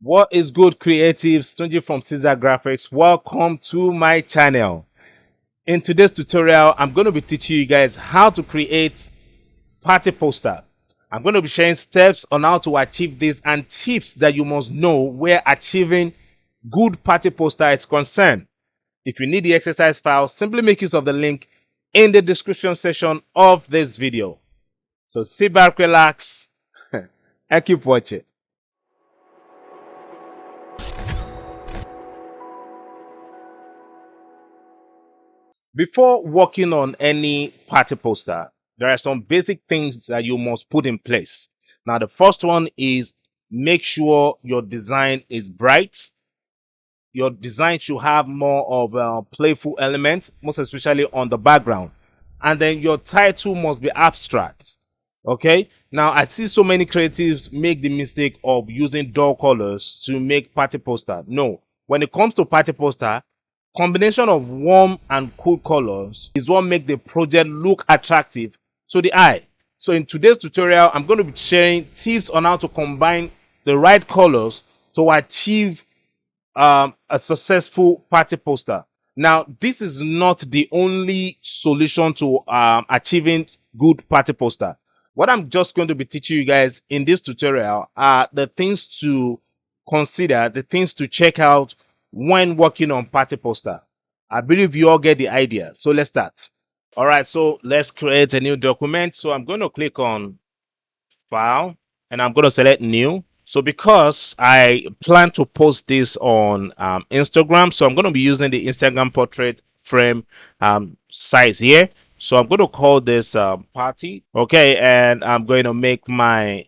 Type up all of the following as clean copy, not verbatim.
What is good, creatives? Tunji from Ceasar Graphics. Welcome to my channel. In today's tutorial, I'm going to be teaching you guys how to create party poster. I'm going to be sharing steps on how to achieve this and tips that you must know where achieving good party poster is concerned. If you need the exercise file, simply make use of the link in the description section of this video. So sit back, relax, and keep watching. Before working on any party poster, there are some basic things that you must put in place. Now, the first one is make sure your design is bright. Your design should have more of a playful elements, most especially on the background. And then your title must be abstract. Okay. Now, I see so many creatives make the mistake of using dull colors to make party poster. No, when it comes to party poster, combination of warm and cool colors is what make the project look attractive to the eye. So in today's tutorial, I'm going to be sharing tips on how to combine the right colors to achieve a successful party poster. Now, this is not the only solution to achieving good party poster. What I'm just going to be teaching you guys in this tutorial are the things to consider, the things to check out when working on party poster. I believe you all get the idea. So let's start. All right, so let's create a new document. So I'm going to click on File and I'm going to select New. So because I plan to post this on Instagram, so I'm going to be using the Instagram portrait frame size here. So I'm going to call this party. Okay, and I'm going to make my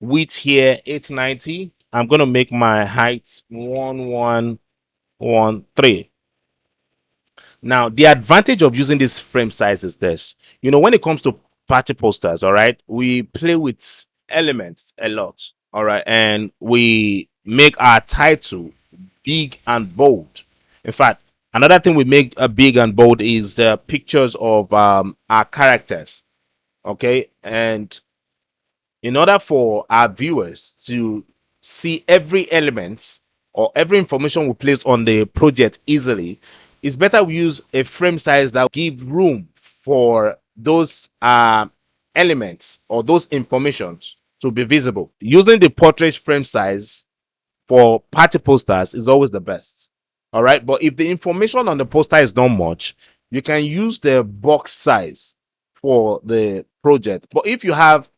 width here 890. I'm going to make my height 1113. Now, the advantage of using this frame size is this. You know, when it comes to party posters, all right, we play with elements a lot, all right, and we make our title big and bold. In fact, another thing we make a big and bold is the pictures of our characters, okay, and in order for our viewers to see every element or every information we place on the project easily, it's better we use a frame size that give room for those elements or those informations to be visible. Using the portrait frame size for party posters is always the best. All right, but if the information on the poster is not much, you can use the box size for the project. But if you have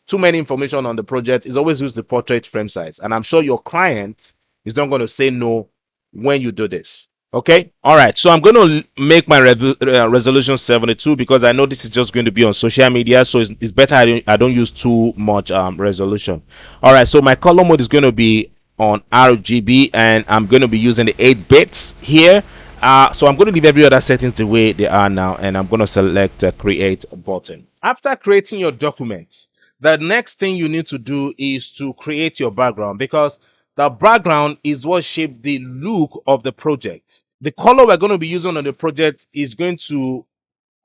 too many information on the project, is always use the portrait frame size. And I'm sure your client is not going to say no when you do this. Okay. All right. So I'm going to make my resolution 72 because I know this is just going to be on social media. So it's better I don't use too much resolution. All right. So my color mode is going to be on RGB and I'm going to be using the 8 bits here. So I'm going to leave every other settings the way they are now, and I'm going to select create button. After creating your document, the next thing you need to do is to create your background, because the background is what shapes the look of the project. The color we're going to be using on the project is going to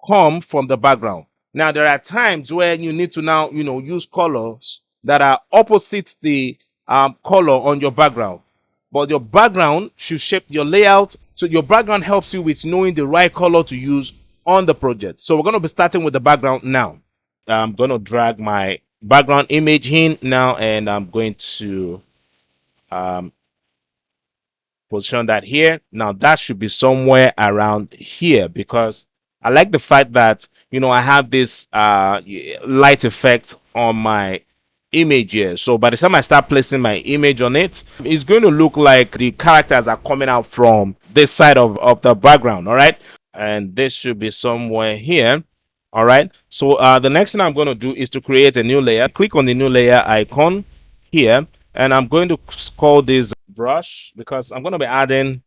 come from the background. Now, there are times where you need to now, use colors that are opposite the color on your background. But your background should shape your layout. So your background helps you with knowing the right color to use on the project. So we're going to be starting with the background now. I'm going to drag my background image in now, and I'm going to position that here. Now that should be somewhere around here, because I like the fact that I have this light effect on my image here. So by the time I start placing my image on it, it's going to look like the characters are coming out from this side of the background. All right, and this should be somewhere here. All right, so the next thing I'm going to do is to create a new layer. Click on the new layer icon here, and I'm going to call this brush, because I'm going to be adding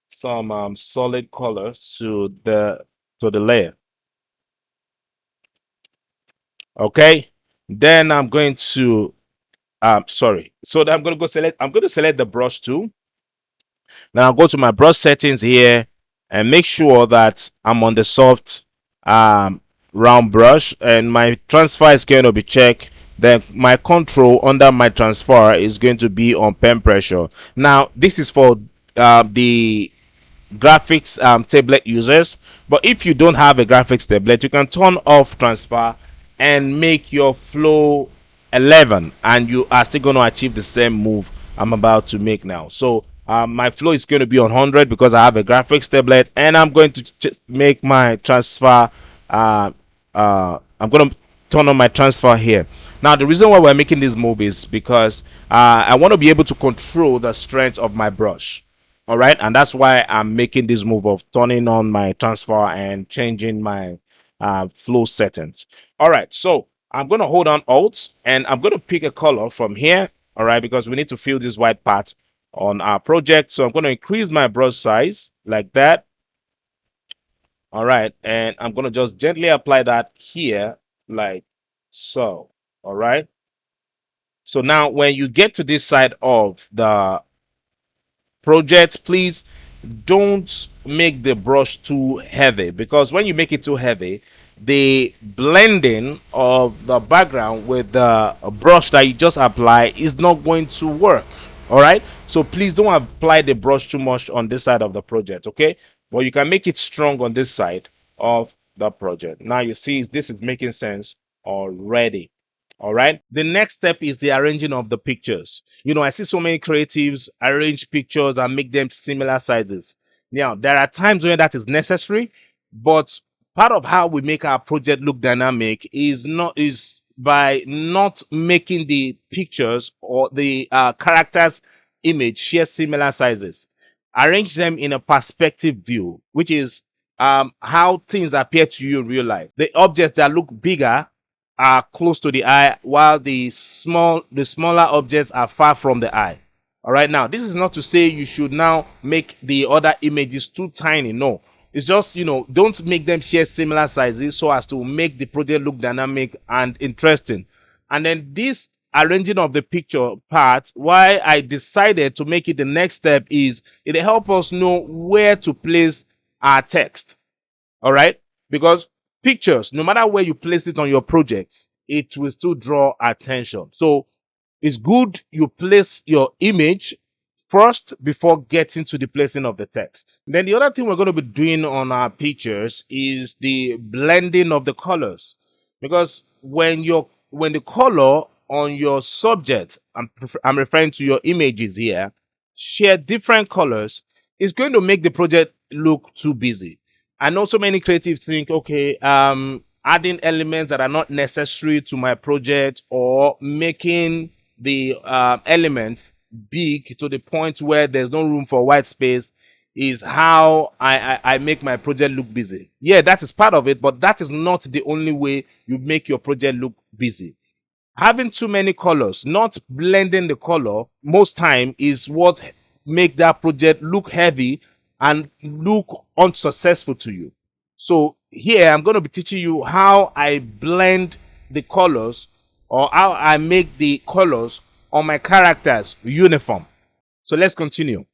some solid colors to the layer. Okay, then I'm going to sorry, so I'm going to select the brush tool. Now I'll go to my brush settings here and make sure that I'm on the soft round brush, and my transfer is going to be checked then my control under my transfer is going to be on pen pressure. Now this is for the graphics tablet users, but if you don't have a graphics tablet, you can turn off transfer and make your flow 11, and you are still going to achieve the same move I'm about to make now. So my flow is going to be on 100 because I have a graphics tablet, and I'm going to just make my transfer. I'm going to turn on my transfer here. Now the reason why we're making this move is because I want to be able to control the strength of my brush. All right, and that's why I'm making this move of turning on my transfer and changing my flow settings. All right, so I'm going to hold on Alt, and I'm going to pick a color from here. All right, because we need to fill this white part on our project. So I'm going to increase my brush size like that. All right, and I'm going to just gently apply that here like so. All right, so now when you get to this side of the project, please don't make the brush too heavy, because when you make it too heavy, the blending of the background with the brush that you just apply is not going to work. All right, so please don't apply the brush too much on this side of the project. Okay, but you can make it strong on this side of the project. Now you see this is making sense already. All right, the next step is the arranging of the pictures. I see so many creatives arrange pictures and make them similar sizes. Now there are times when that is necessary, but part of how we make our project look dynamic is by not making the pictures or the characters image share similar sizes. Arrange them in a perspective view, which is how things appear to you in real life. The objects that look bigger are close to the eye, while the smaller objects are far from the eye. All right, now this is not to say you should now make the other images too tiny. No, it's just, don't make them share similar sizes so as to make the project look dynamic and interesting. And then this arranging of the picture part, why I decided to make it the next step, is it help us know where to place our text. All right, because pictures, no matter where you place it on your projects, it will still draw attention. So it's good you place your image first before getting to the placing of the text. Then the other thing we're going to be doing on our pictures is the blending of the colors, because when the color on your subject, I'm referring to your images here, share different colors, it's going to make the project look too busy. I know so many creatives think, okay, adding elements that are not necessary to my project, or making the elements big to the point where there's no room for white space, is how I make my project look busy. Yeah, that is part of it, but that is not the only way you make your project look busy. Having too many colors, not blending the color most time, is what make that project look heavy and look unsuccessful to you. So here I'm going to be teaching you how I blend the colors, or how I make the colors on my characters uniform. So let's continue.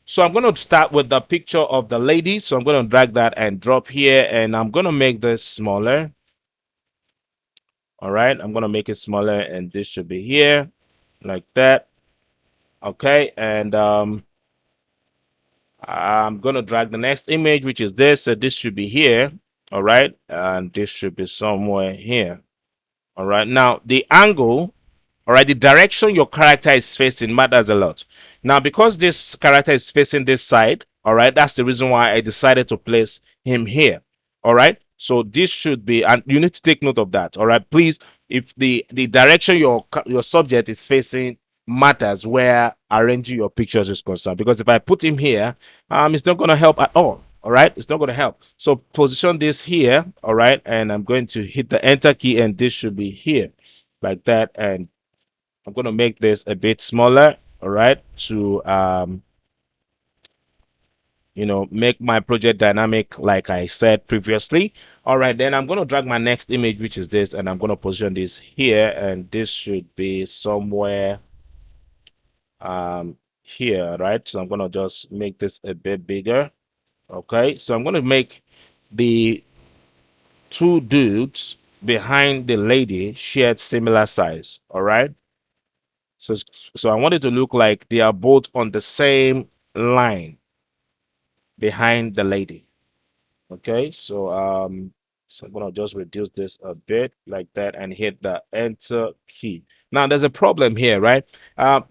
So I'm going to start with the picture of the lady. So I'm going to drag that and drop here, and I'm going to make this smaller. All right, I'm going to make it smaller, and this should be here like that. Okay, and I'm going to drag the next image, which is this. So this should be here. All right, and this should be somewhere here. All right, now the angle, all right, the direction your character is facing matters a lot. Now, because this character is facing this side, all right, that's the reason why I decided to place him here. All right, so this should be, and you need to take note of that. All right, please, if the direction your subject is facing matters where arranging your pictures is concerned, because if I put him here, it's not going to help at all. All right, it's not going to help. So position this here. All right, and I'm going to hit the enter key, and this should be here like that. And I'm going to make this a bit smaller, all right, to make my project dynamic like I said previously. All right, then I'm going to drag my next image, which is this, and I'm going to position this here, and this should be somewhere here, right? So I'm going to just make this a bit bigger. Okay, so I'm going to make the two dudes behind the lady shared similar size. All right. So so I want it to look like they are both on the same line behind the lady. Okay, so I'm gonna just reduce this a bit like that and hit the enter key. Now there's a problem here, right?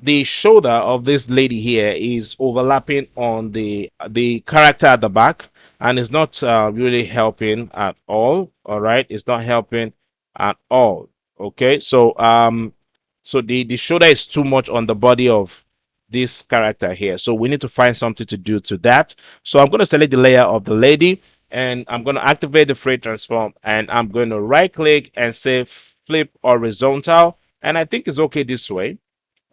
The shoulder of this lady here is overlapping on the character at the back, and it's not really helping at all. All right, it's not helping at all. Okay, so the shoulder is too much on the body of this character here. So we need to find something to do to that. So I'm going to select the layer of the lady, and I'm going to activate the free transform, and I'm going to right click and say flip horizontal, and I think it's okay this way.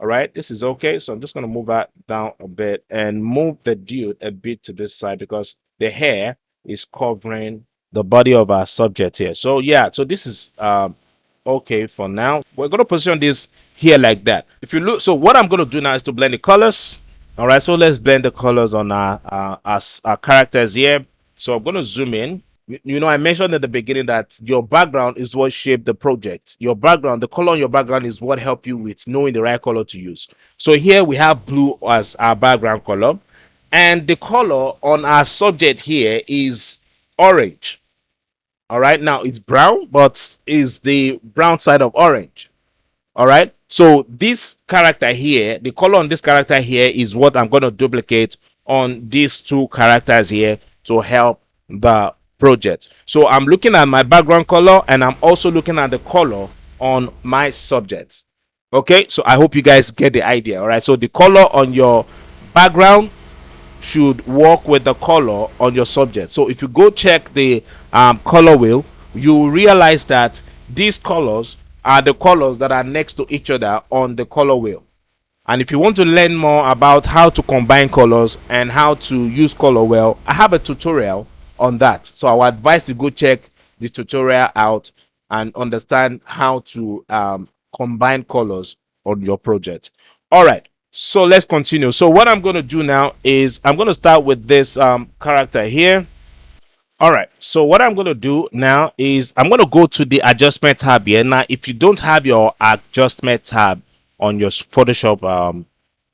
All right, this is okay. So I'm just going to move that down a bit and move the dude a bit to this side because the hair is covering the body of our subject here. So yeah, so this is okay for now. We're going to position this here like that. If you look, so what I'm going to do now is to blend the colors. All right, so let's blend the colors on our characters here. So I'm going to zoom in. You know, I mentioned at the beginning that your background is what shaped the project. Your background, the color on your background is what help you with knowing the right color to use. So here we have blue as our background color, and the color on our subject here is orange. All right, now it's brown, but is the brown side of orange. All right, so this character here, the color on this character here is what I'm going to duplicate on these two characters here to help the project. So I'm looking at my background color, and I'm also looking at the color on my subjects. Okay, so I hope you guys get the idea. All right, so the color on your background should work with the color on your subject. So if you go check the color wheel, you realize that these colors are the colors that are next to each other on the color wheel. And if you want to learn more about how to combine colors and how to use color wheel, I have a tutorial on that. So I would advise you go check the tutorial out and understand how to combine colors on your project. All right, so let's continue. So what I'm going to do now is I'm going to start with this character here. All right, so what I'm going to do now is I'm going to go to the adjustment tab here. Now if you don't have your adjustment tab on your Photoshop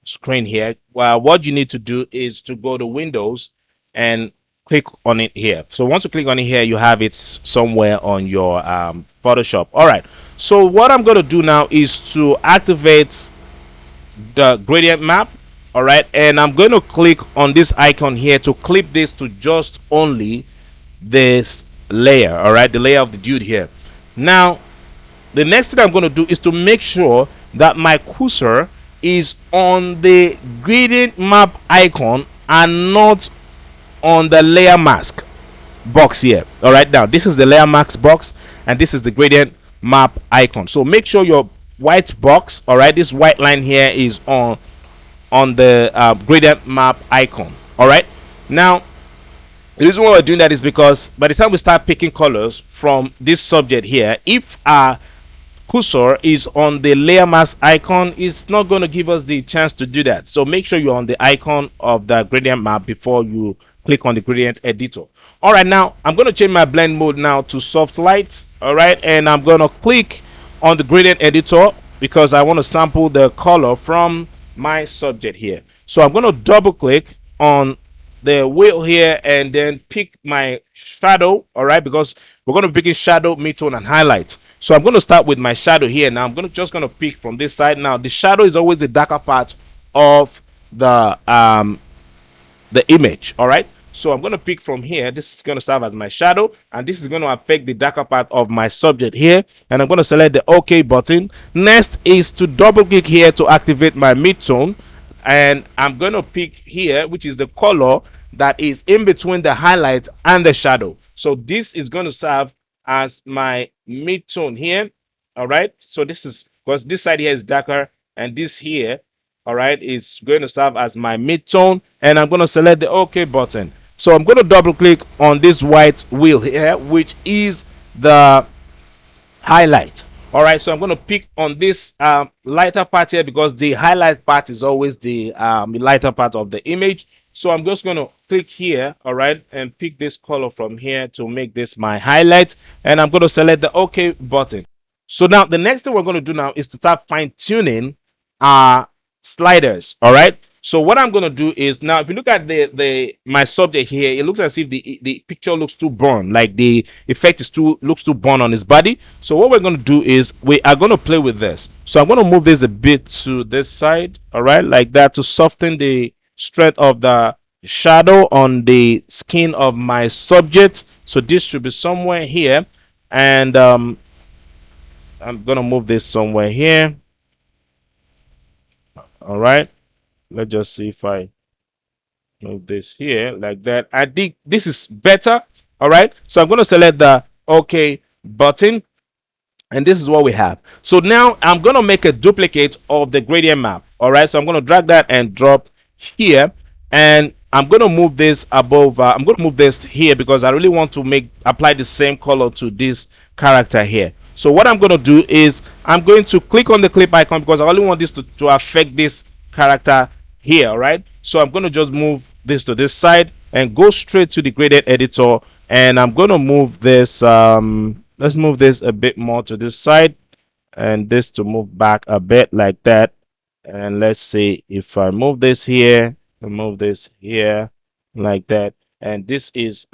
screen here, well, what you need to do is to go to Windows and click on it here. So once you click on it here, you have it somewhere on your Photoshop. All right, so what I'm going to do now is to activate the gradient map. All right, and I'm going to click on this icon here to clip this to just only this layer. All right, the layer of the dude here. Now the next thing I'm going to do is to make sure that my cursor is on the gradient map icon and not on the layer mask box here. All right, now this is the layer mask box and this is the gradient map icon. So make sure your white box, all right, this white line here is on the gradient map icon. All right, now the reason why we're doing that is because by the time we start picking colors from this subject here, if our cursor is on the layer mask icon, it's not going to give us the chance to do that. So make sure you're on the icon of the gradient map before you click on the gradient editor. All right, now I'm going to change my blend mode now to soft light. All right, and I'm going to click on the gradient editor because I want to sample the color from my subject here. So I'm going to double click on the wheel here and then pick my shadow. All right, because we're going to be picking shadow, midtone, and highlight. So I'm going to start with my shadow here. Now I'm just going to pick from this side. Now the shadow is always the darker part of the image. All right, so I'm going to pick from here. This is going to serve as my shadow, and this is going to affect the darker part of my subject here. And I'm going to select the OK button. Next is to double click here to activate my midtone, and I'm going to pick here, which is the color that is in between the highlight and the shadow. So this is going to serve as my midtone here. All right, so this is because this side here is darker and this here, all right, is going to serve as my midtone, and I'm going to select the OK button. So I'm going to double click on this white wheel here, which is the highlight. All right, so I'm going to pick on this lighter part here because the highlight part is always the lighter part of the image. So I'm just going to click here, all right, and pick this color from here to make this my highlight. And I'm going to select the OK button. So now the next thing we're going to do now is to start fine tuning our sliders, all right. So what I'm going to do is, now if you look at the my subject here, it looks as if the picture looks too burnt, like the effect is too looks too burnt on his body. So what we're going to do is we are going to play with this. So I'm going to move this a bit to this side, all right, like that, to soften the strength of the shadow on the skin of my subject. So this should be somewhere here, and I'm going to move this somewhere here, all right. Let's just see if I move this here like that. I think this is better. All right. So I'm going to select the OK button. And this is what we have. So now I'm going to make a duplicate of the gradient map. All right. So I'm going to drag that and drop here. And I'm going to move this above. I'm going to move this here because I really want to apply the same color to this character here. So what I'm going to do is I'm going to click on the clip icon because I only want this to affect this character here. All right. So I'm going to just move this to this side and go straight to the gradient editor. And I'm going to move this. Let's move this a bit more to this side, and this to move back a bit like that. And let's see if I move this here and move this here like that. And this is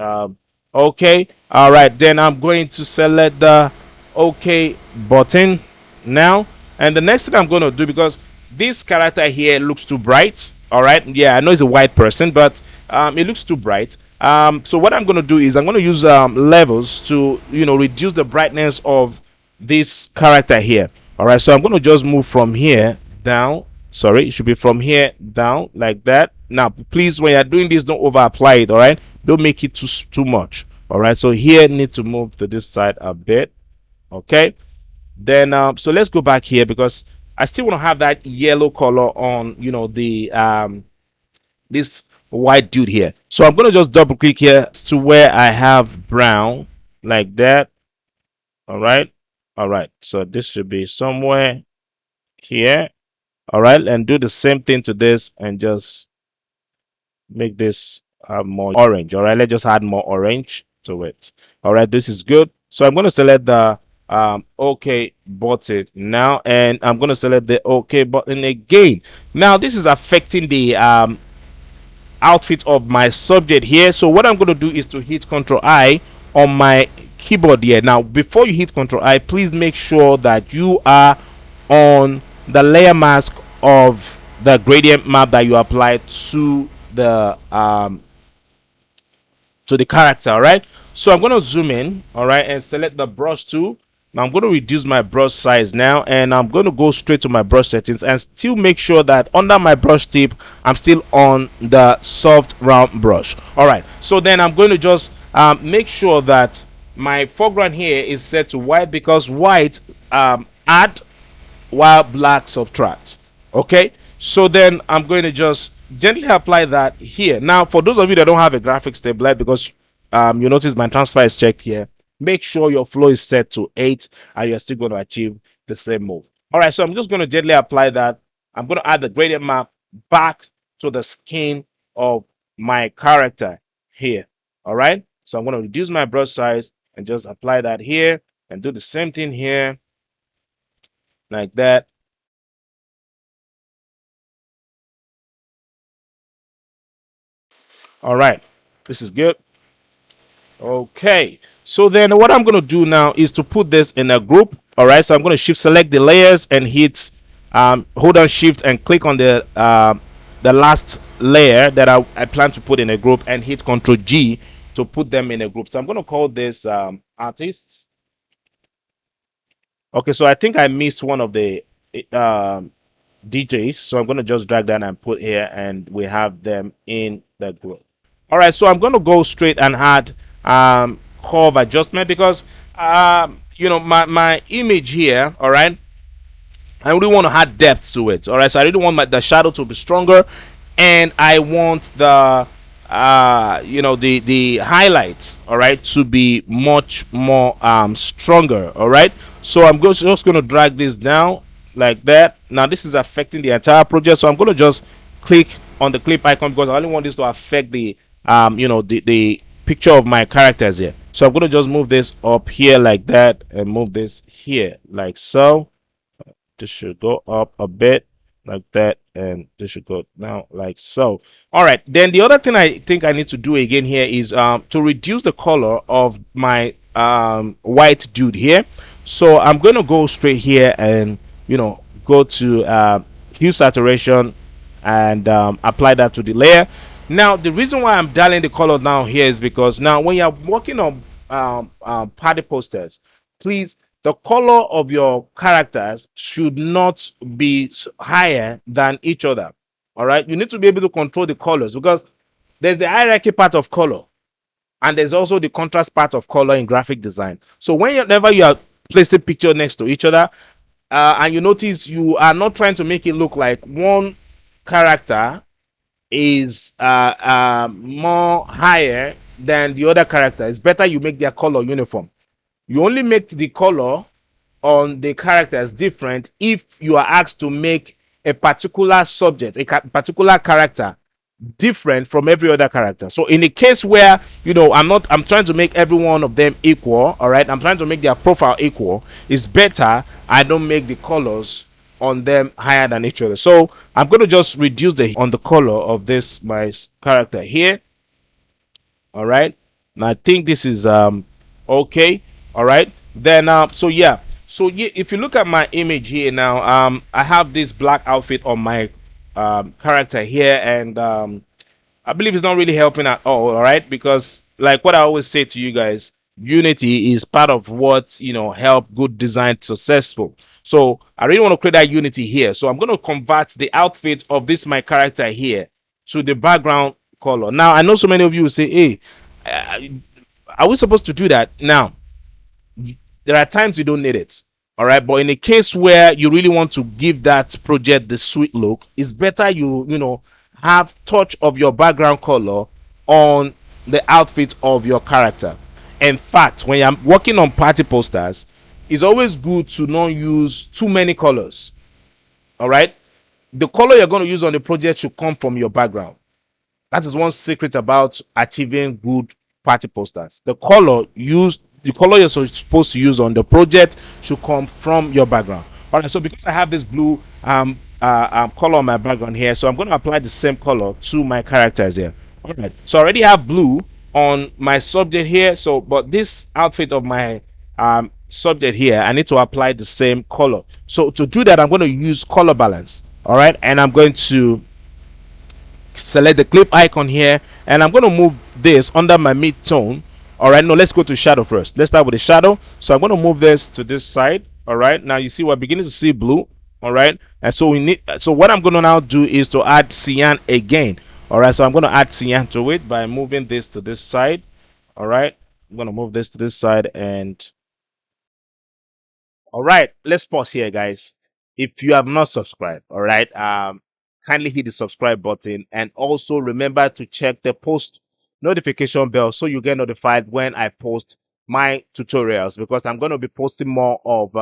okay. All right, then I'm going to select the OK button now. And the next thing I'm going to do, because this character here looks too bright, all right, yeah, I know it's a white person, but it looks too bright. So what I'm going to do is I'm going to use levels to, reduce the brightness of this character here. All right, so I'm going to just move from here down. Sorry, it should be from here down like that. Now please, when you're doing this, don't over apply it. All right, don't make it too much. All right, so here need to move to this side a bit. Okay, then so let's go back here because I still want to have that yellow color on, the this white dude here. So I'm going to just double click here to where I have brown like that. All right, so this should be somewhere here. All right, and do the same thing to this and just make this more orange. All right, let's just add more orange to it. All right, this is good. So I'm going to select the OK button now, and I'm going to select the OK button again. Now this is affecting the outfit of my subject here. So what I'm going to do is to hit Ctrl I on my keyboard here. Now before you hit Ctrl I, please make sure that you are on the layer mask of the gradient map that you applied to the character. All right, so I'm going to zoom in, all right, and select the brush tool. Now I'm going to reduce my brush size now, and I'm going to go straight to my brush settings and still make sure that under my brush tip I'm still on the soft round brush. All right, so then I'm going to just make sure that my foreground here is set to white, because white add while black subtract. Okay, so then I'm going to just gently apply that here. Now for those of you that don't have a Graphix tablet, because you notice my transfer is checked here, make sure your flow is set to 8 and you're still going to achieve the same move. All right, so I'm just going to gently apply that. I'm going to add the gradient map back to the skin of my character here. All right, so I'm going to reduce my brush size and just apply that here and do the same thing here like that. All right, this is good. Okay, so then what I'm going to do now is to put this in a group. All right, so I'm going to shift select the layers and hit hold on shift and click on the last layer that I plan to put in a group, and hit Ctrl G to put them in a group. So I'm going to call this artists. Okay, so I think I missed one of the DJs, so I'm going to just drag that and put here, and we have them in the group. All right, so I'm going to go straight and add curve adjustment, because my image here, all right, I really want to add depth to it. All right, so I really want the shadow to be stronger, and I want the the highlights, all right, to be much more stronger. All right, so I'm just going to drag this down like that. Now this is affecting the entire project, so I'm going to just click on the clip icon because I only want this to affect the the picture of my characters here. So I'm going to just move this up here like that and move this here like so. This should go up a bit like that, and this should go down like so. All right, then the other thing I think I need to do again here is to reduce the color of my white dude here. So I'm going to go straight here and go to hue saturation and apply that to the layer. Now the reason why I'm dialing the color down here is because now when you're working on party posters, please, the color of your characters should not be higher than each other. All right, you need to be able to control the colors because there's the hierarchy part of color and there's also the contrast part of color in graphic design. So whenever you are placing picture next to each other, and you notice you are not trying to make it look like one character is more higher than the other character, it's better you make their color uniform. You only make the color on the characters different if you are asked to make a particular subject, a particular character different from every other character. So in the case where I'm trying to make every one of them equal, all right, I'm trying to make their profile equal, it's better I don't make the colors on them higher than each other. So I'm going to just reduce the color of this my character here. All right, and I think this is okay. All right, then so yeah, if you look at my image here now, I have this black outfit on my character here, and I believe it's not really helping at all right, because like what I always say to you guys, unity is part of what help good design successful. So I really want to create that unity here, so I'm going to convert the outfit of this my character here to the background color. Now I know so many of you will say, hey, uh, are we supposed to do that? Now there are times you don't need it, all right, but in a case where you really want to give that project the sweet look, it's better you have touch of your background color on the outfit of your character. In fact, when you're working on party posters, it's always good to not use too many colors. All right, the color you're going to use on the project should come from your background. That is one secret about achieving good party posters. The color you're supposed to use on the project should come from your background. All right, so because I have this blue color on my background here, so I'm going to apply the same color to my characters here. All right, so I already have blue on my subject here. So, but this outfit of my subject here, I need to apply the same color. So to do that, I'm going to use color balance. All right, and I'm going to select the clip icon here, and I'm going to move this under my mid-tone. All right, no, let's go to shadow first. Let's start with the shadow. So I'm going to move this to this side. All right, now you see we're beginning to see blue. All right, and so what I'm going to now do is to add cyan again. All right, so I'm going to add cyan to it by moving this to this side. All right, I'm going to move this to this side, and all right, let's pause here, guys. If you have not subscribed, all right, kindly hit the subscribe button, and also remember to check the post notification bell so you get notified when I post my tutorials, because I'm going to be posting more of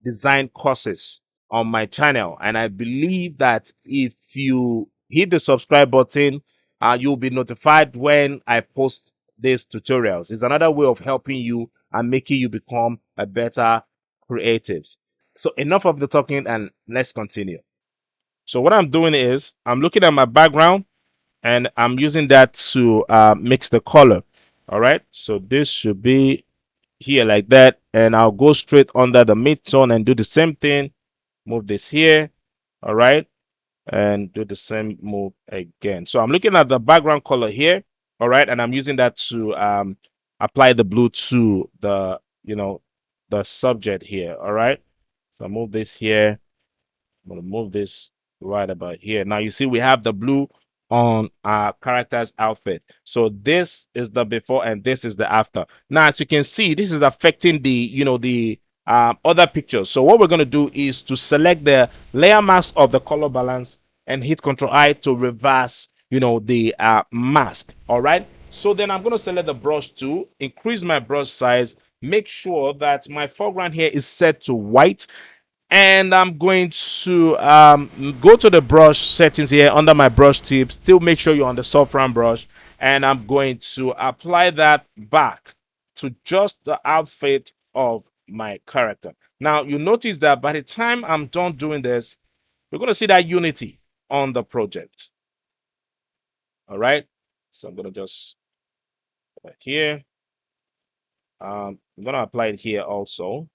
design courses on my channel. And I believe that if you hit the subscribe button, you'll be notified when I post these tutorials. It's another way of helping you and making you become a better creatives. So enough of the talking and let's continue. So what I'm doing is I'm looking at my background and I'm using that to mix the color. All right, so this should be here like that, and I'll go straight under the mid-tone and do the same thing. Move this here. All right, and do the same move again. So I'm looking at the background color here. All right, and I'm using that to apply the blue to the subject here. All right, so move this here. I'm going to move this right about here. Now you see we have the blue on our character's outfit. So this is the before and this is the after. Now as you can see, this is affecting the other pictures. So what we're going to do is to select the layer mask of the color balance and hit Ctrl I to reverse the mask. All right, so then I'm going to select the brush tool, increase my brush size, make sure that my foreground here is set to white. And I'm going to go to the brush settings here under my brush tips. Still make sure you're on the soft round brush, and I'm going to apply that back to just the outfit of my character. Now you notice that by the time I'm done doing this, we're going to see that unity on the project. All right, so I'm going to just put it here. I'm going to apply it here also.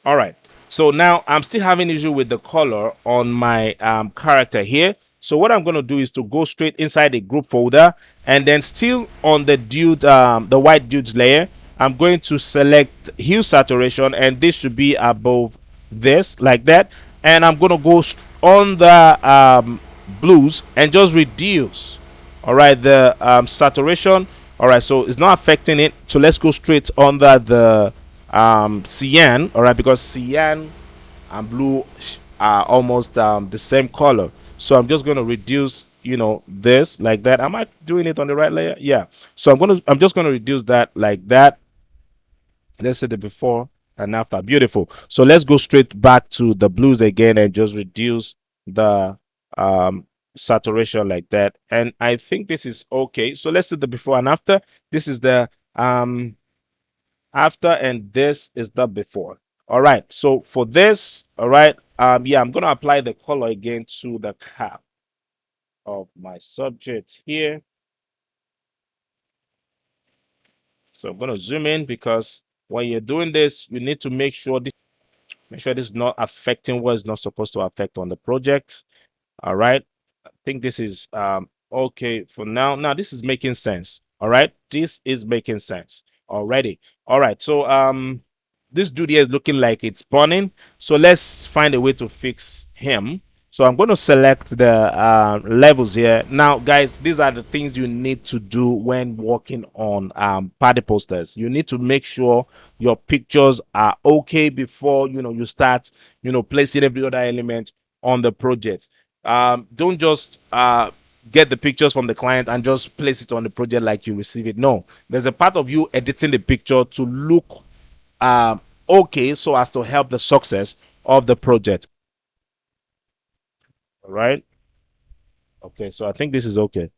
All right. So now I'm still having issue with the color on my character here. So what I'm going to do is to go straight inside the group folder, and then still on the dude, the white dudes layer, I'm going to select hue saturation, and this should be above this like that. And I'm going to go on the blues and just reduce. All right, the saturation. All right, so it's not affecting it. So let's go straight under the cyan. All right, because cyan and blue are almost the same color. So I'm just going to reduce, this like that. Am I doing it on the right layer? Yeah. So I'm just going to reduce that like that. Let's say the before and after. Beautiful. So let's go straight back to the blues again and just reduce the um, saturation like that. And I think this is okay. So let's do the before and after. This is the after, and this is the before. All right. So for this, all right, yeah, I'm gonna apply the color again to the cap of my subject here. So I'm gonna zoom in because when you're doing this, you need to make sure this is not affecting what is not supposed to affect on the project. All right. I think this is okay for now. Now this is making sense. All right. This is making sense already. All right. So this dude here is looking like it's burning. So let's find a way to fix him. So I'm going to select the levels here. Now, guys, these are the things you need to do when working on party posters. You need to make sure your pictures are okay before you start placing every other element on the project. Don't just get the pictures from the client and just place it on the project like you receive it. No, there's a part of you editing the picture to look okay so as to help the success of the project. All right. Okay, so I think this is okay.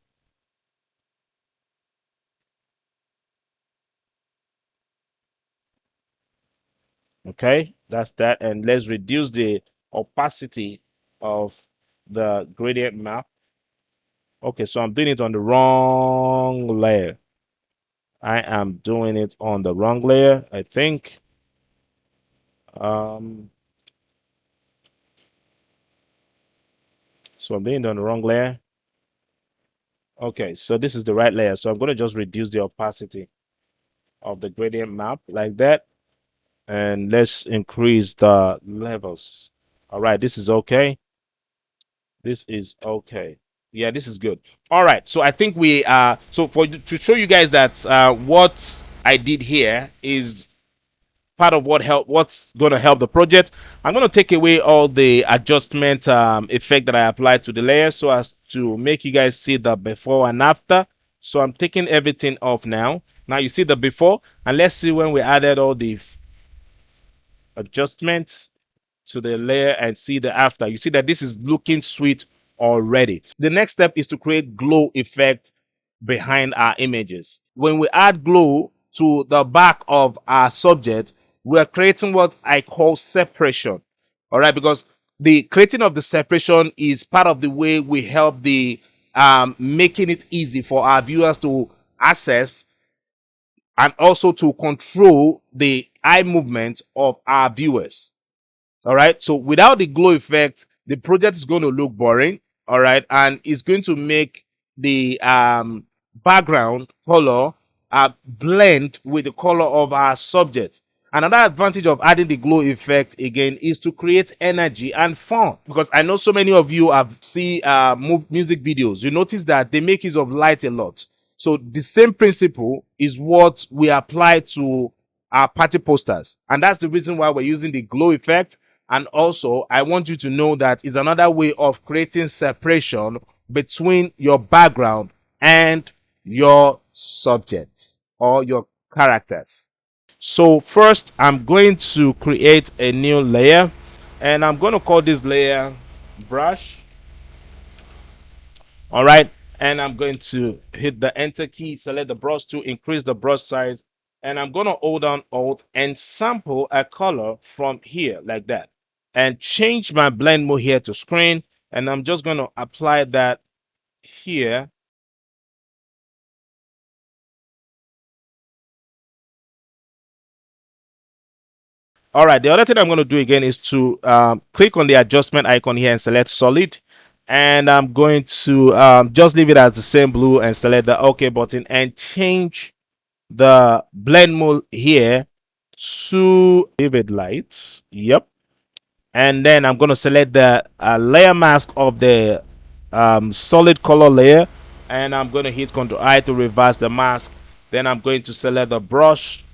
Okay, that's that. And let's reduce the opacity of the gradient map. Okay, so I'm doing it on the wrong layer. I am doing it on the wrong layer, I think. Um, so I'm doing it on the wrong layer. Okay, so this is the right layer. So I'm going to just reduce the opacity of the gradient map like that. And let's increase the levels. All right, this is okay. This is okay. Yeah, this is good. All right, so I think we so for to show you guys that what I did here is part of what's going to help the project. I'm going to take away all the adjustment effect that I applied to the layer so as to make you guys see the before and after. So I'm taking everything off now. Now you see the before, and let's see when we added all the adjustments to the layer and see the after. You see that this is looking sweet already. The next step is to create glow effect behind our images. When we add glow to the back of our subject, we are creating what I call separation. All right, because the creating of the separation is part of the way we help the making it easy for our viewers to access and also to control the eye movement of our viewers. All right. So without the glow effect, the project is going to look boring. All right. And it's going to make the background color blend with the color of our subject. Another advantage of adding the glow effect again is to create energy and fun, because I know so many of you have seen music videos. You notice that they make use of light a lot. So the same principle is what we apply to our party posters, and that's the reason why we're using the glow effect. And also, I want you to know that is another way of creating separation between your background and your subjects or your characters. So first I'm going to create a new layer, and I'm going to call this layer brush. All right, and I'm going to hit the enter key, select the brush to increase the brush size, and I'm going to hold down alt and sample a color from here like that, and change my blend mode here to screen, and I'm just going to apply that here. All right, the other thing I'm going to do again is to click on the adjustment icon here and select solid, and I'm going to just leave it as the same blue and select the OK button and change the blend mode here to vivid lights. Yep. And then I'm going to select the layer mask of the solid color layer, and I'm going to hit Ctrl I to reverse the mask. Then I'm going to select the brush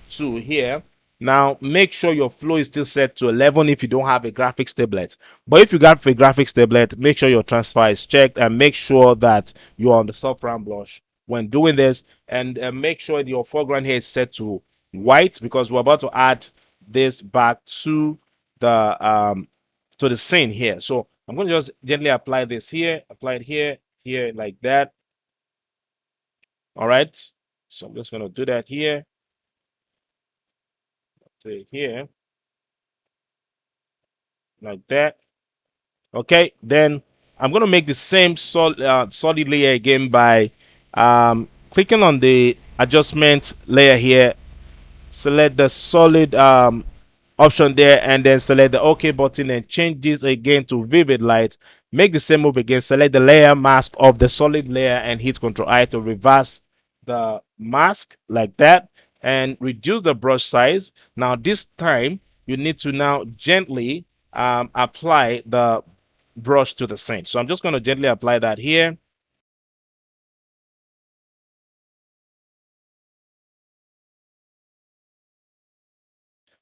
tool here. Now make sure your flow is still set to 11 if you don't have a graphics tablet, but if you got a graphics tablet, make sure your transfer is checked, and make sure that you're on the soft round brush when doing this, and make sure your foreground here is set to white, because we're about to add this back to the scene here. So I'm going to just gently apply this here, apply it here, here, like that. All right. So I'm just going to do that here, do it here, like that. Okay. Then I'm going to make the same solid layer again by clicking on the adjustment layer here, select the solid option there, and then select the OK button and change this again to vivid light. Make the same move again, select the layer mask of the solid layer and hit Ctrl I to reverse the mask like that, and reduce the brush size. Now this time you need to now gently apply the brush to the scene. So I'm just going to gently apply that here.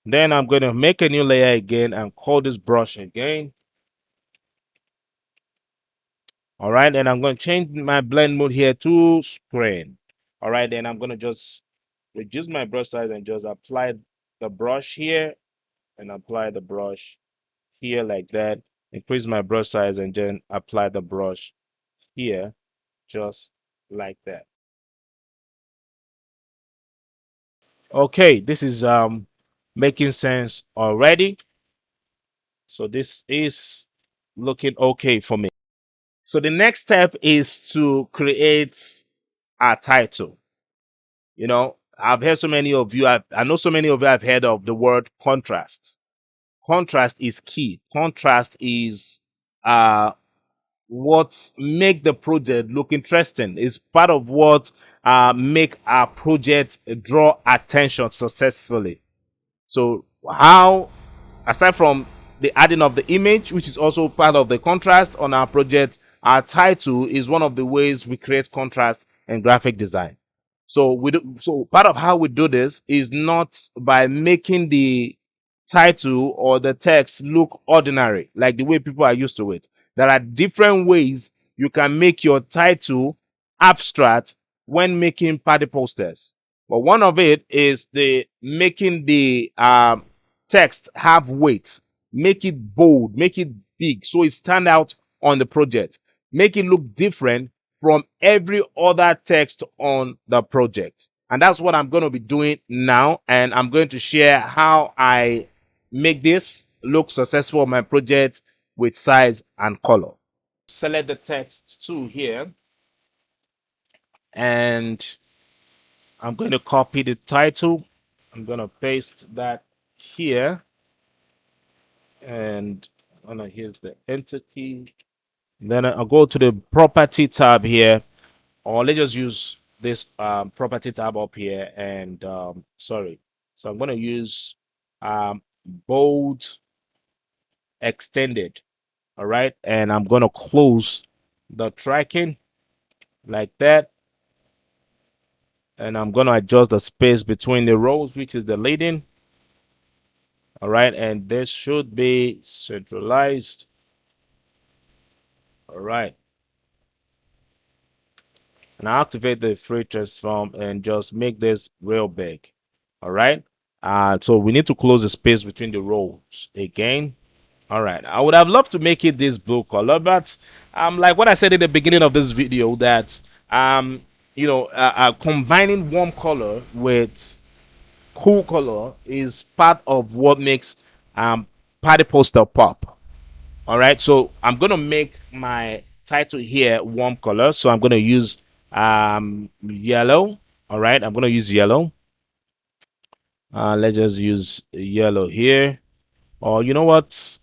Then I'm going to make a new layer again and call this brush again. All right, and I'm going to change my blend mode here to screen. All right, then I'm going to just reduce my brush size and just apply the brush here and apply the brush here like that. Increase my brush size and then apply the brush here just like that. Okay, this is making sense already. So this is looking okay for me. So the next step is to create a title. You know, I've heard so many of you, I know so many of you have heard of the word contrast. Contrast is key. Contrast is what make the project look interesting. It's part of what make our project draw attention successfully. So how, aside from the adding of the image, which is also part of the contrast on our project, our title is one of the ways we create contrast in graphic design. So part of how we do this is not by making the title or the text look ordinary, like the way people are used to it. There are different ways you can make your title abstract when making party posters. But one of it is the making the text have weight, make it bold, make it big, so it stand out on the project, make it look different from every other text on the project. And that's what I'm going to be doing now. And I'm going to share how I make this look successful on my project with size and color. Select the text tool here, and I'm going to copy the title. I'm going to paste that here, and I'm going to hit the enter key. Then I'll go to the property tab here, or let's just use this property tab up here, and sorry, so I'm going to use bold extended. All right, and I'm going to close the tracking like that, and I'm going to adjust the space between the rows, which is the leading. All right, and this should be centralized. All right, and I activate the free transform and just make this real big. All right. So we need to close the space between the rows again. All right. I would have loved to make it this blue color, but like what I said in the beginning of this video, that um, combining warm color with cool color is part of what makes party poster pop. All right, so I'm gonna make my title here warm color, so I'm gonna use yellow. All right, I'm gonna use yellow. Let's just use yellow here, or you know what,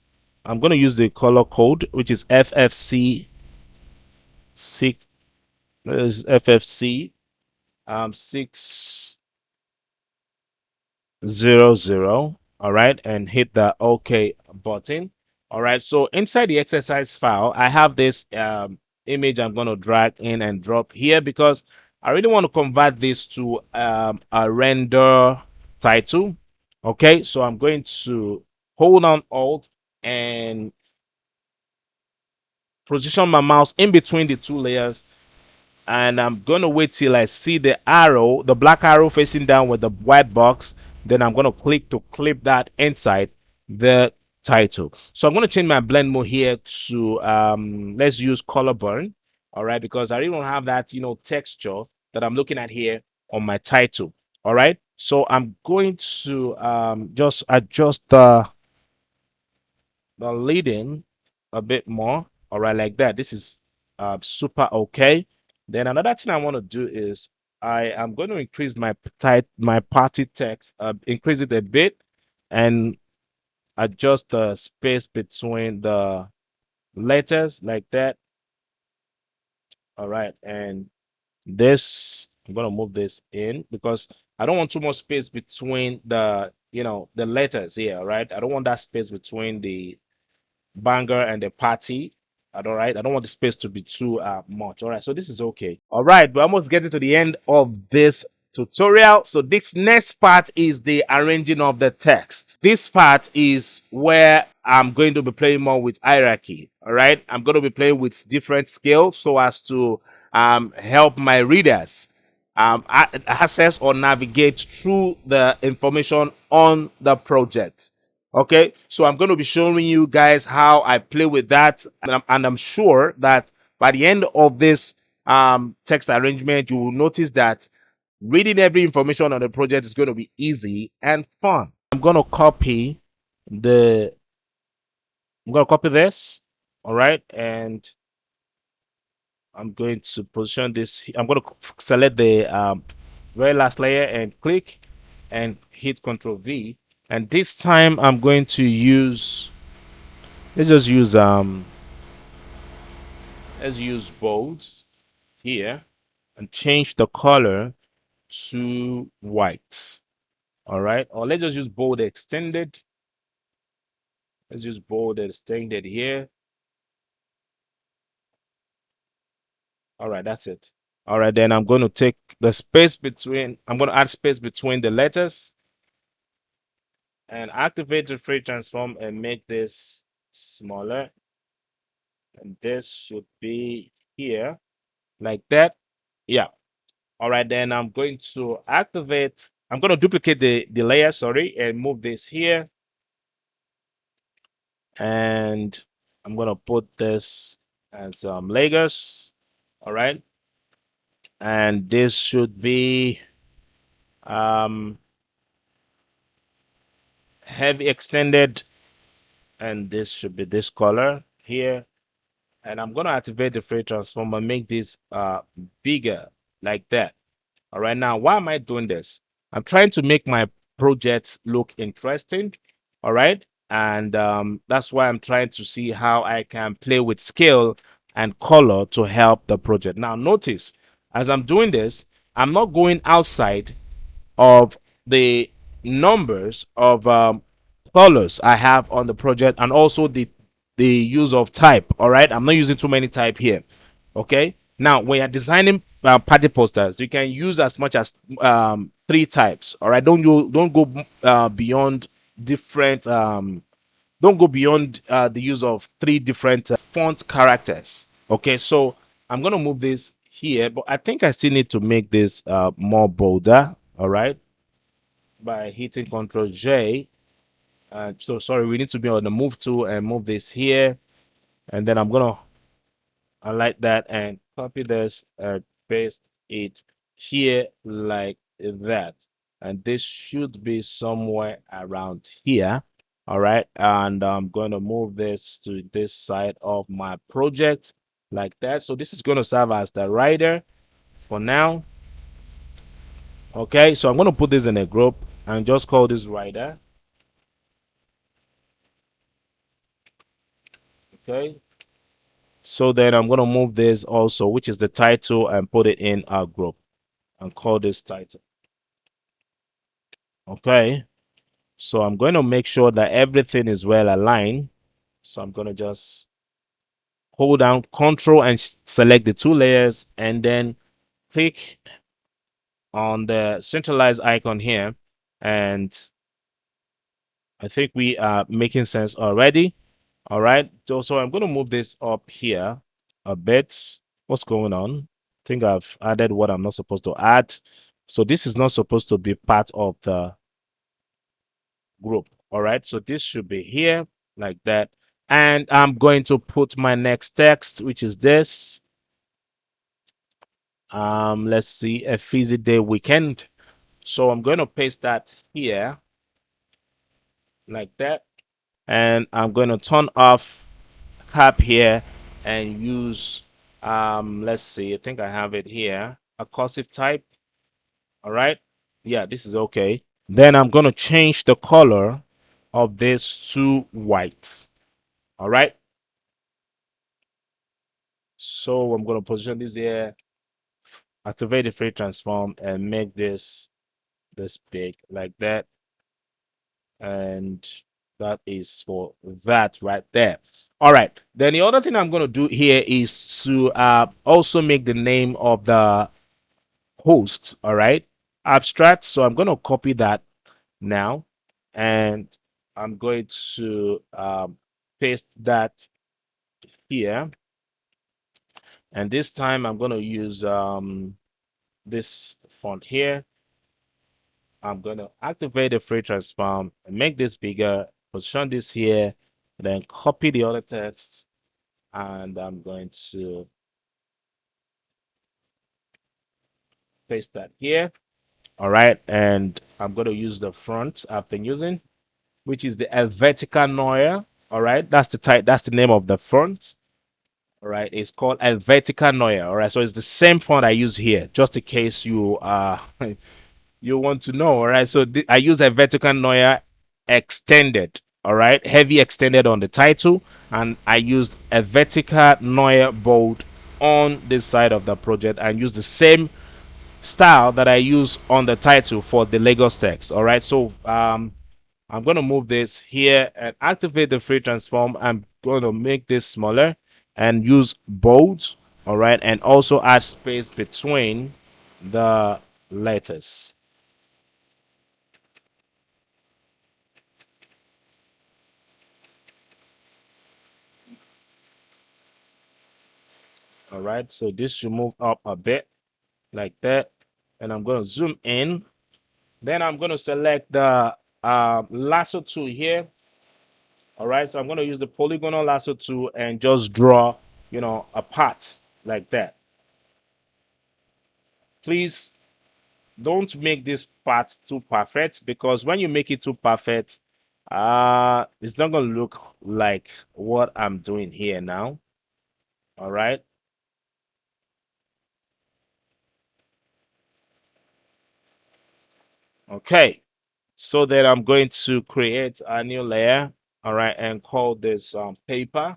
I'm gonna use the color code, which is FFC 6, FFC 600. All right, and hit the OK button. All right, so inside the exercise file, I have this image I'm going to drag in and drop here because I really want to convert this to a render title. Okay, so I'm going to hold on Alt and position my mouse in between the two layers, and I'm gonna wait till I see the arrow, the black arrow facing down with the white box. Then I'm gonna click to clip that inside the title. So I'm gonna change my blend mode here to let's use color burn. All right, because I really don't have that texture that I'm looking at here on my title. All right, so I'm going to just adjust the leading a bit more. All right, like that. This is super okay. Then another thing I want to do is I am going to increase my party text, increase it a bit, and adjust the space between the letters like that. All right, and this I'm gonna move this in because I don't want too much space between the letters here. All right, I don't want that space between the banger and the party. All right, I don't want the space to be too much. All right, so this is okay. All right, we're almost getting to the end of this tutorial. So this next part is the arranging of the text. This part is where I'm going to be playing more with hierarchy. All right, I'm going to be playing with different scales so as to help my readers access or navigate through the information on the project. Okay, so I'm going to be showing you guys how I play with that, and I'm sure that by the end of this text arrangement, you will notice that reading every information on the project is going to be easy and fun. The I'm going to copy this, all right, and I'm going to position this. I'm going to select the very last layer and click and hit Control V. And this time I'm going to use, let's use bolds here and change the color to white. All right, or let's just use bold extended. Let's use bold extended here. All right, that's it. All right, then I'm going to take the space between, I'm going to add space between the letters and activate the free transform and make this smaller. And this should be here like that. Yeah. All right, then I'm going to activate, I'm going to duplicate the layer, sorry, and move this here. And I'm going to put this as Lagos. All right. And this should be heavy extended, and this should be this color here. And I'm going to activate the free transform and make this bigger like that. All right, now why am I doing this? I'm trying to make my projects look interesting. All right, and that's why I'm trying to see how I can play with scale and color to help the project. Now notice, as I'm doing this, I'm not going outside of the numbers of colors I have on the project, and also the use of type. All right, I'm not using too many type here. Okay, now when you're designing party posters, you can use as much as 3 types. All right, don't go beyond different don't go beyond the use of 3 different font characters. Okay, so I'm gonna move this here, but I think I still need to make this more bolder, all right, by hitting Control J. So sorry, we need to be on the move tool and move this here, and then I'm gonna highlight that and copy this and paste it here like that. And this should be somewhere around here. All right, and I'm going to move this to this side of my project like that. So this is going to serve as the rider for now. Okay, so I'm going to put this in a group and just call this rider. Okay, so then I'm going to move this also, which is the title, and put it in our group and call this title. Okay, so I'm going to make sure that everything is well aligned. So I'm going to just hold down Control and select the two layers, and then click on the centralized icon here. And I think we are making sense already. All right. So I'm going to move this up here a bit. What's going on? I think I've added what I'm not supposed to add. So this is not supposed to be part of the group. All right. So this should be here like that. And I'm going to put my next text, which is this. Let's see, a busy day weekend. So I'm going to paste that here like that. And I'm going to turn off cap here and use let's see, I think I have it here, a cursive type. All right. Yeah, this is okay. Then I'm going to change the color of this to white. All right. So I'm going to position this here, activate the free transform, and make this big like that. And that is for that right there. All right. Then the other thing I'm going to do here is to also make the name of the host. All right. Abstract. So I'm going to copy that now, and I'm going to paste that here. And this time I'm going to use this font here. I'm going to activate the free transform and make this bigger, position this here, then copy the other text, and I'm going to paste that here. All right, and I'm going to use the font I've been using, which is the Helvetica Neue. All right, that's the type, that's the name of the font. All right, it's called Helvetica Neue. All right, so it's the same font I use here, just in case you you want to know. All right, so I use a vertical Neue extended. All right, heavy extended on the title, and I used a vertical Neue bold on this side of the project, and use the same style that I use on the title for the Lagos text. All right, so I'm going to move this here and activate the free transform. I'm going to make this smaller and use bold. All right, and also add space between the letters. All right, so this should move up a bit like that, and I'm going to zoom in. Then I'm going to select the lasso tool here. All right, so I'm going to use the polygonal lasso tool and just draw, a path like that. Please don't make this part too perfect, because when you make it too perfect, it's not going to look like what I'm doing here now. All right. Okay. So then I'm going to create a new layer. All right, and call this paper.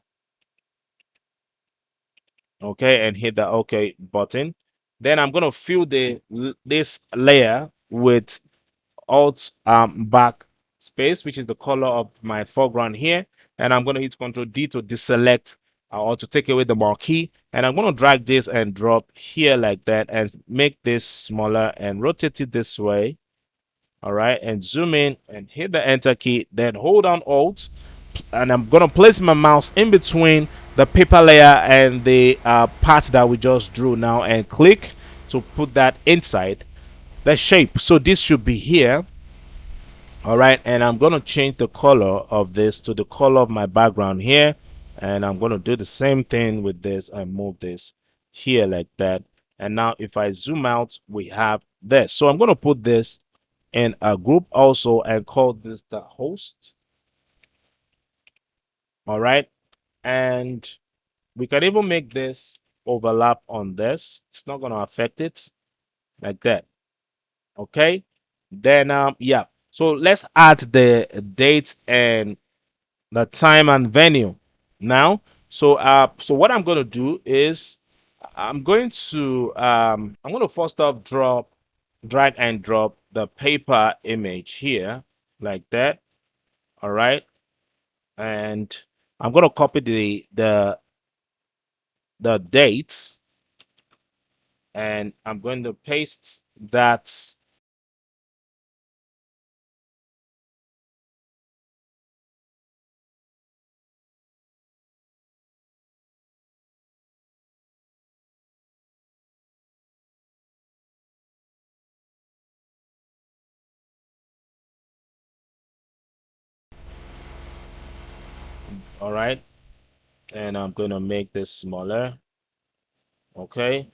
Okay, and hit the OK button. Then I'm going to fill this layer with alt back space, which is the color of my foreground here. And I'm going to hit Control D to deselect or to take away the marquee. And I'm going to drag this and drop here like that, and make this smaller and rotate it this way. All right, and zoom in and hit the enter key, then hold down alt, and I'm going to place my mouse in between the paper layer and the part that we just drew now and click to put that inside the shape. So this should be here. All right, and I'm going to change the color of this to the color of my background here, and I'm going to do the same thing with this and move this here like that. And now if I zoom out, we have this. So I'm going to put this in a group also and call this the host. All right, and we can even make this overlap on this. It's not going to affect it like that. Okay, then yeah, so let's add the date and the time and venue now. So what I'm going to do is I'm going to first off drag and drop the paper image here like that. All right, and I'm going to copy the dates, and I'm going to paste that. All right, and I'm going to make this smaller. Okay.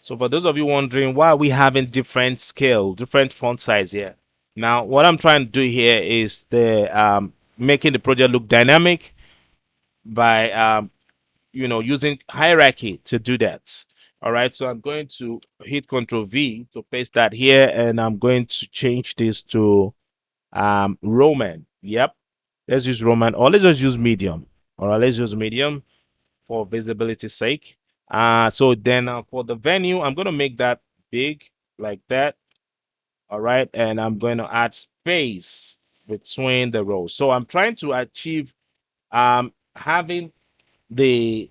So for those of you wondering why are we having different scale, different font size here? Now, what I'm trying to do here is the making the project look dynamic by using hierarchy to do that. All right, so I'm going to hit Control V to paste that here, and I'm going to change this to Roman. Yep, let's use Roman, or let's just use medium. All right, let's use medium for visibility's sake. So then for the venue, I'm going to make that big like that. All right, and I'm going to add space between the rows. So I'm trying to achieve having the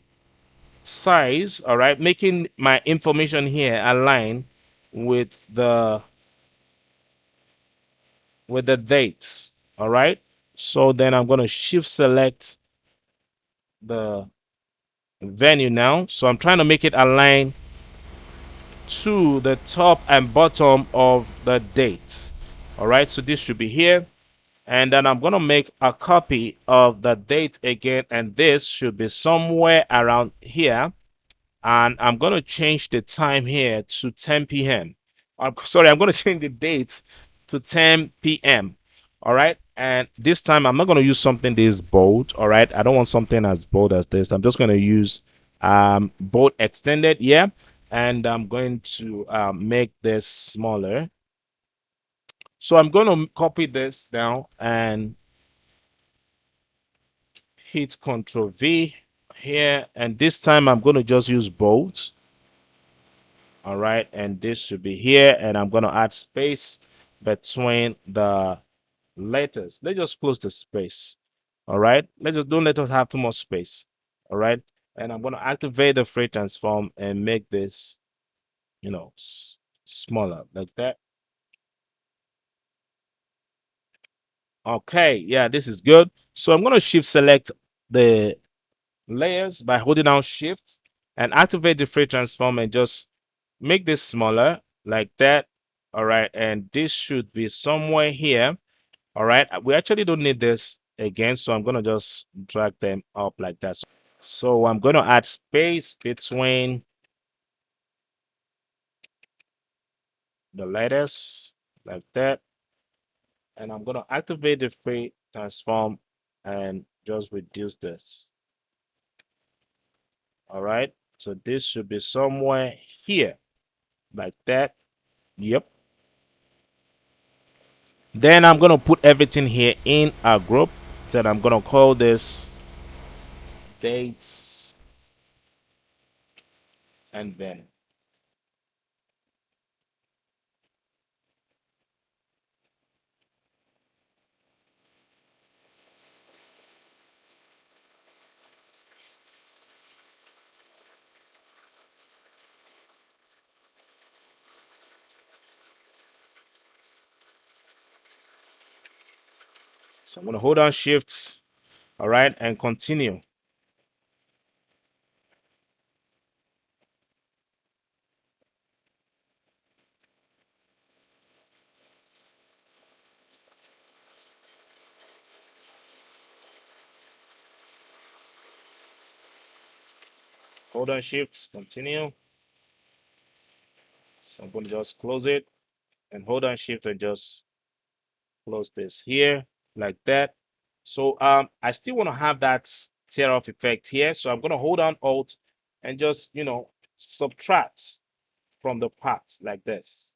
size, all right, making my information here align with the dates. All right. So then I'm going to shift select the venue now. So I'm trying to make it align to the top and bottom of the dates. All right, so this should be here. And then I'm going to make a copy of the date again, and this should be somewhere around here. And I'm going to change the time here to 10 p.m. I'm sorry, I'm going to change the date to 10 p.m. All right, and this time I'm not going to use something this bold. All right, I don't want something as bold as this. I'm just going to use bold extended, yeah, and I'm going to make this smaller. So I'm going to copy this down and hit Control V here, and this time I'm going to just use bold. All right, and this should be here, and I'm going to add space between the letters. Let's just close the space. All right, let's just don't let us have too much space. All right, and I'm going to activate the free transform and make this smaller like that. Okay, yeah, this is good. So I'm going to shift select the layers by holding down shift and activate the free transform and just make this smaller like that. All right, and this should be somewhere here. All right, we actually don't need this again, so I'm gonna just drag them up like that. So I'm gonna add space between the letters like that, and I'm gonna activate the free transform and just reduce this. All right, so this should be somewhere here like that. Yep. Then I'm gonna put everything here in a group. Then I'm gonna call this dates and then. So I'm gonna hold on shift, all right, and continue. hold on shift, continue. So I'm going to just close it and hold on shift and just close this here like that. So I still want to have that tear off effect here. So I'm going to hold on alt and just, subtract from the parts like this.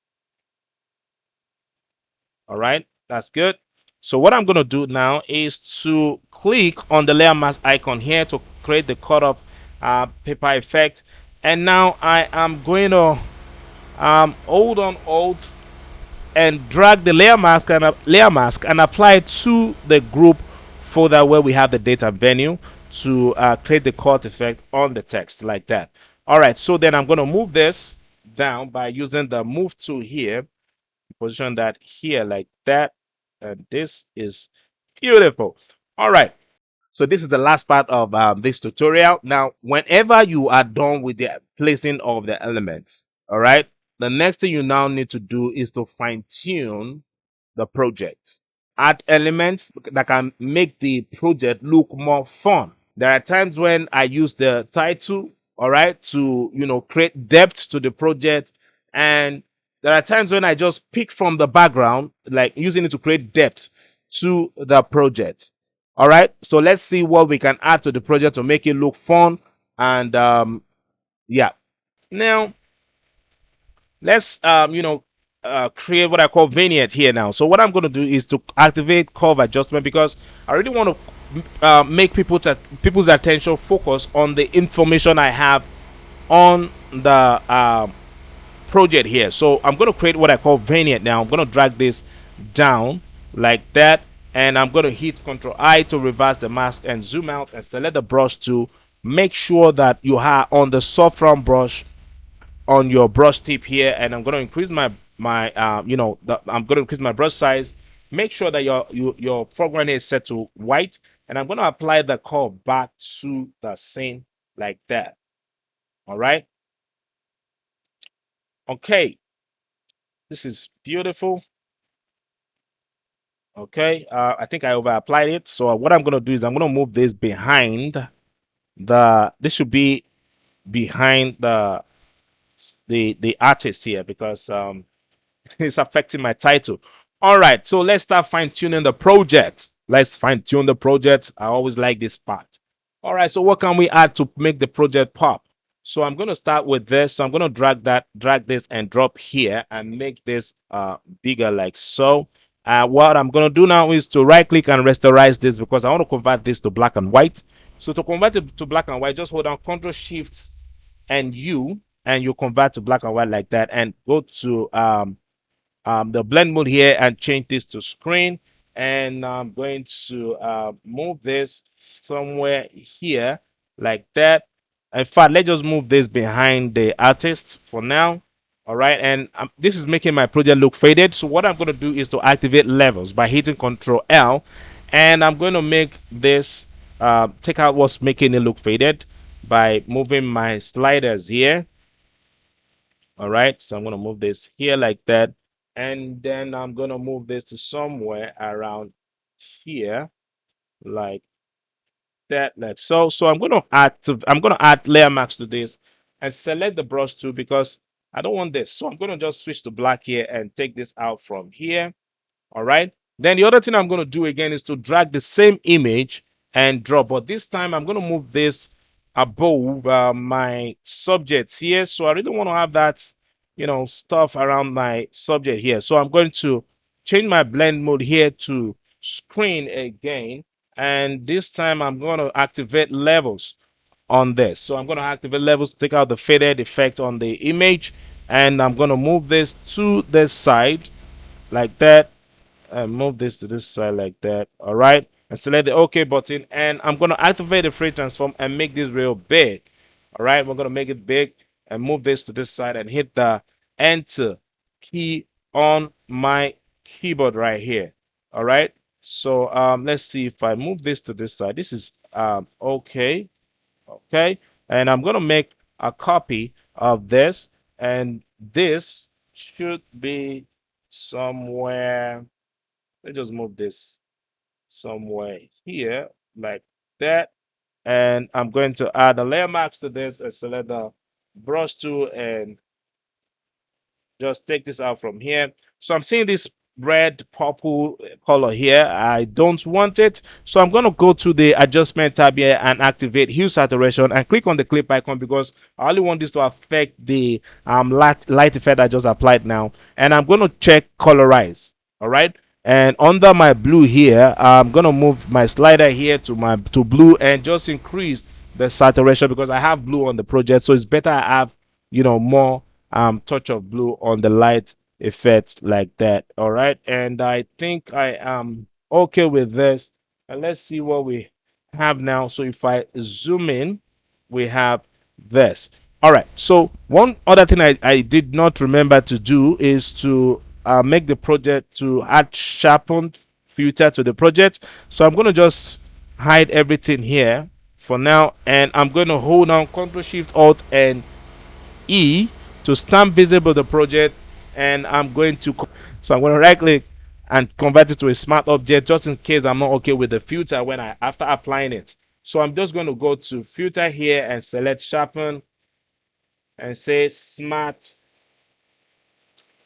All right, that's good. So what I'm going to do now is to click on the layer mask icon here to create the cut off paper effect. And now I am going to hold on alt and drag the layer mask and apply it to the group folder where we have the data venue to create the cut effect on the text like that. All right, so then I'm going to move this down by using the move tool here, position that here like that, and this is beautiful. All right, so this is the last part of this tutorial. Now, whenever you are done with the placing of the elements, all right, the next thing you now need to do is to fine tune the project. Add elements that can make the project look more fun. There are times when I use the title, all right, to create depth to the project, and there are times when I just pick from the background, like using it to create depth to the project. All right, so let's see what we can add to the project to make it look fun. And yeah, now let's create what I call vignette here now. So what I'm going to do is to activate curve adjustment because I really want to make people's attention focus on the information I have on the project here. So I'm going to create what I call vignette now. I'm going to drag this down like that, and I'm going to hit Ctrl I to reverse the mask and zoom out and select the brush to make sure that you are on the soft round brush on your brush tip here, and I'm going to increase I'm going to increase my brush size. Make sure that your foreground is set to white, and I'm going to apply the curve back to the scene like that. All right. Okay. This is beautiful. Okay. I think I over applied it. So what I'm going to do is I'm going to move this behind this should be behind the artist here because it's affecting my title. All right, so let's start fine tuning the project. Let's fine tune the project. I always like this part. All right, so what can we add to make the project pop? So I'm going to start with this. So I'm going to drag this and drop here and make this bigger like so. What I'm going to do now is to right click and rasterize this because I want to convert this to black and white. So to convert it to black and white, just hold down Ctrl Shift and U, and you convert to black and white like that, and go to the blend mode here and change this to screen. And I'm going to move this somewhere here like that. In fact, let's just move this behind the artist for now. All right, and this is making my project look faded. So what I'm going to do is to activate levels by hitting Control L, and I'm going to make this take out what's making it look faded by moving my sliders here. All right, so I'm going to move this here like that, and then I'm going to move this to somewhere around here like that, like so. So I'm going to add layer mask to this and select the brush tool because I don't want this. So I'm going to just switch to black here and take this out from here. All right, then the other thing I'm going to do again is to drag the same image and drop, but this time I'm going to move this above my subjects here. So I really want to have that stuff around my subject here. So I'm going to change my blend mode here to screen again, and this time I'm going to activate levels on this. So I'm going to activate levels to take out the faded effect on the image, and I'm going to move this to this side like that and move this to this side like that. All right, and select the OK button, and I'm going to activate the free transform and make this real big. All right, we're going to make it big and move this to this side and hit the enter key on my keyboard right here. All right, so let's see if I move this to this side. This is okay. Okay, and I'm going to make a copy of this, and this should be somewhere. Let's just move this somewhere here like that. and I'm going to add a layer mask to this and select the brush tool and just take this out from here. So I'm seeing this red purple color here. I don't want it. So I'm going to go to the adjustment tab here and activate hue saturation and click on the clip icon because I only want this to affect the light effect I just applied now. And I'm going to check colorize. All right. And under my blue here, I'm going to move my slider here to blue and just increase the saturation because I have blue on the project. So it's better I have, more touch of blue on the light effects like that. All right, and I think I am okay with this. And let's see what we have now. So if I zoom in, we have this. All right, so one other thing I did not remember to do is to make the project to add sharpened filter to the project. So I'm going to just hide everything here for now, and I'm going to hold down Ctrl Shift Alt and E to stamp visible the project, and I'm going to right click and convert it to a smart object just in case I'm not okay with the filter when I after applying it. So I'm just going to go to filter here and select sharpen and say smart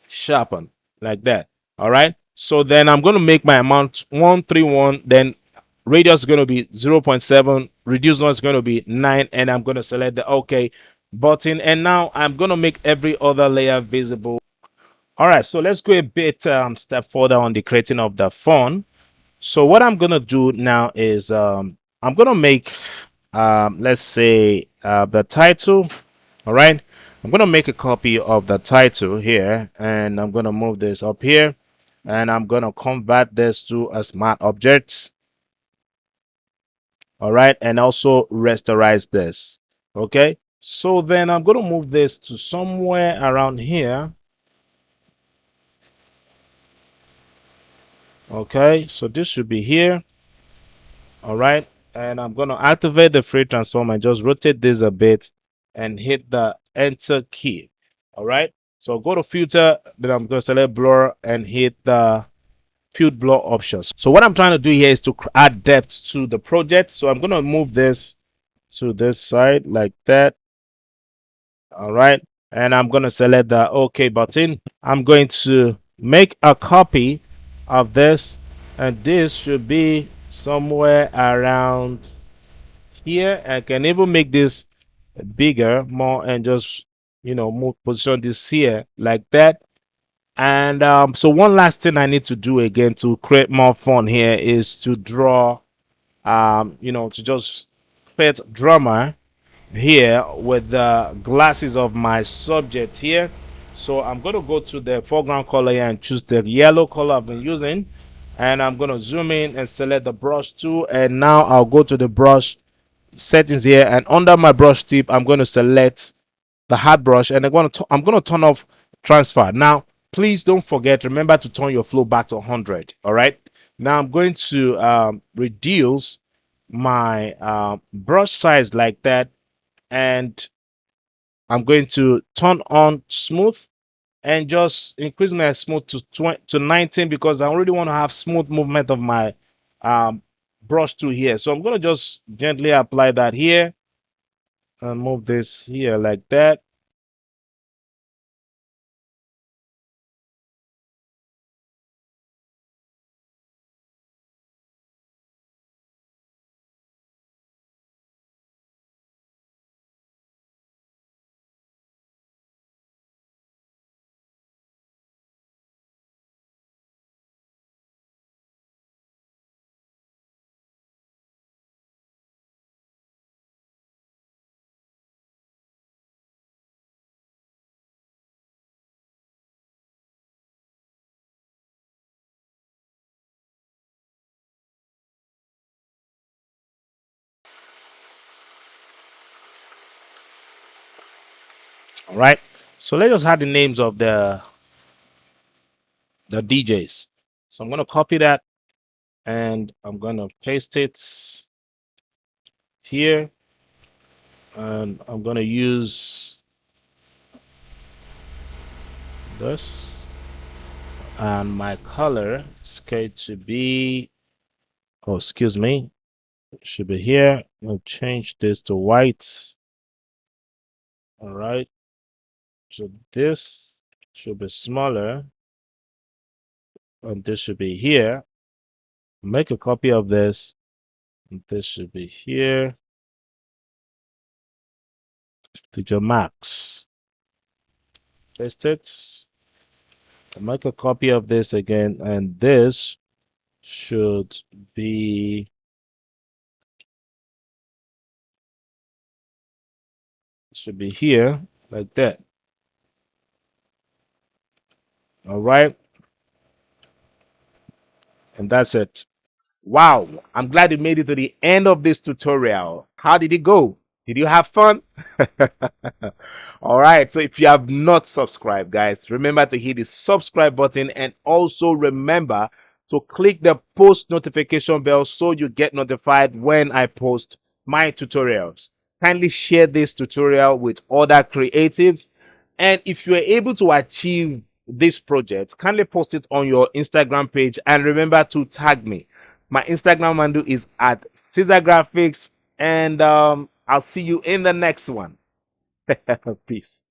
sharpen like that. All right, so then I'm going to make my amount 131, then radius is going to be 0.7, reduce noise is going to be 9, and I'm going to select the OK button, and now I'm going to make every other layer visible. All right, so let's go a bit step further on the creating of the font. So what I'm going to do now is I'm going to make let's say the title. All right, I'm going to make a copy of the title here, and I'm going to move this up here, and I'm going to convert this to a smart object. All right, and also rasterize this. Okay, so then I'm going to move this to somewhere around here. Okay, so this should be here. All right, and I'm going to activate the free transform and just rotate this a bit and hit the enter key. All right, so go to filter, then I'm going to select blur and hit the field blur options. So what I'm trying to do here is to add depth to the project. So I'm going to move this to this side like that. All right, and I'm going to select the OK button. I'm going to make a copy of this, and this should be somewhere around here. I can even make this bigger more and just move position this here like that. And so one last thing I need to do again to create more fun here is to draw to just create drummer here with the glasses of my subject here. So I'm going to go to the foreground color here and choose the yellow color I've been using, and I'm going to zoom in and select the brush tool, and now I'll go to the brush settings here, and under my brush tip I'm going to select the hard brush, and I'm going to turn off transfer. Now please don't forget, remember to turn your flow back to 100. All right, now I'm going to reduce my brush size like that, and I'm going to turn on smooth and just increase my smooth to 20 to 19 because I already want to have smooth movement of my um, brush tool here. So I'm going to just gently apply that here and move this here like that. All right. So let's just add the names of the DJs. So I'm going to copy that and I'm going to paste it here, and I'm going to use this, and my color is going to be, oh excuse me, should be here. We'll change this to white. All right. So this should be smaller, and this should be here. Make a copy of this. And this should be here. Studio Max. Paste it. Make a copy of this again, and this should be here like that. All right, and that's it. Wow, I'm glad you made it to the end of this tutorial. How did it go? Did you have fun? All right, so if you have not subscribed, guys, remember to hit the subscribe button and also remember to click the post notification bell so you get notified when I post my tutorials. Kindly share this tutorial with other creatives, and if you are able to achieve this project, kindly post it on your Instagram page and remember to tag me. My Instagram handle is at Ceasar Graphix, and I'll see you in the next one. Peace.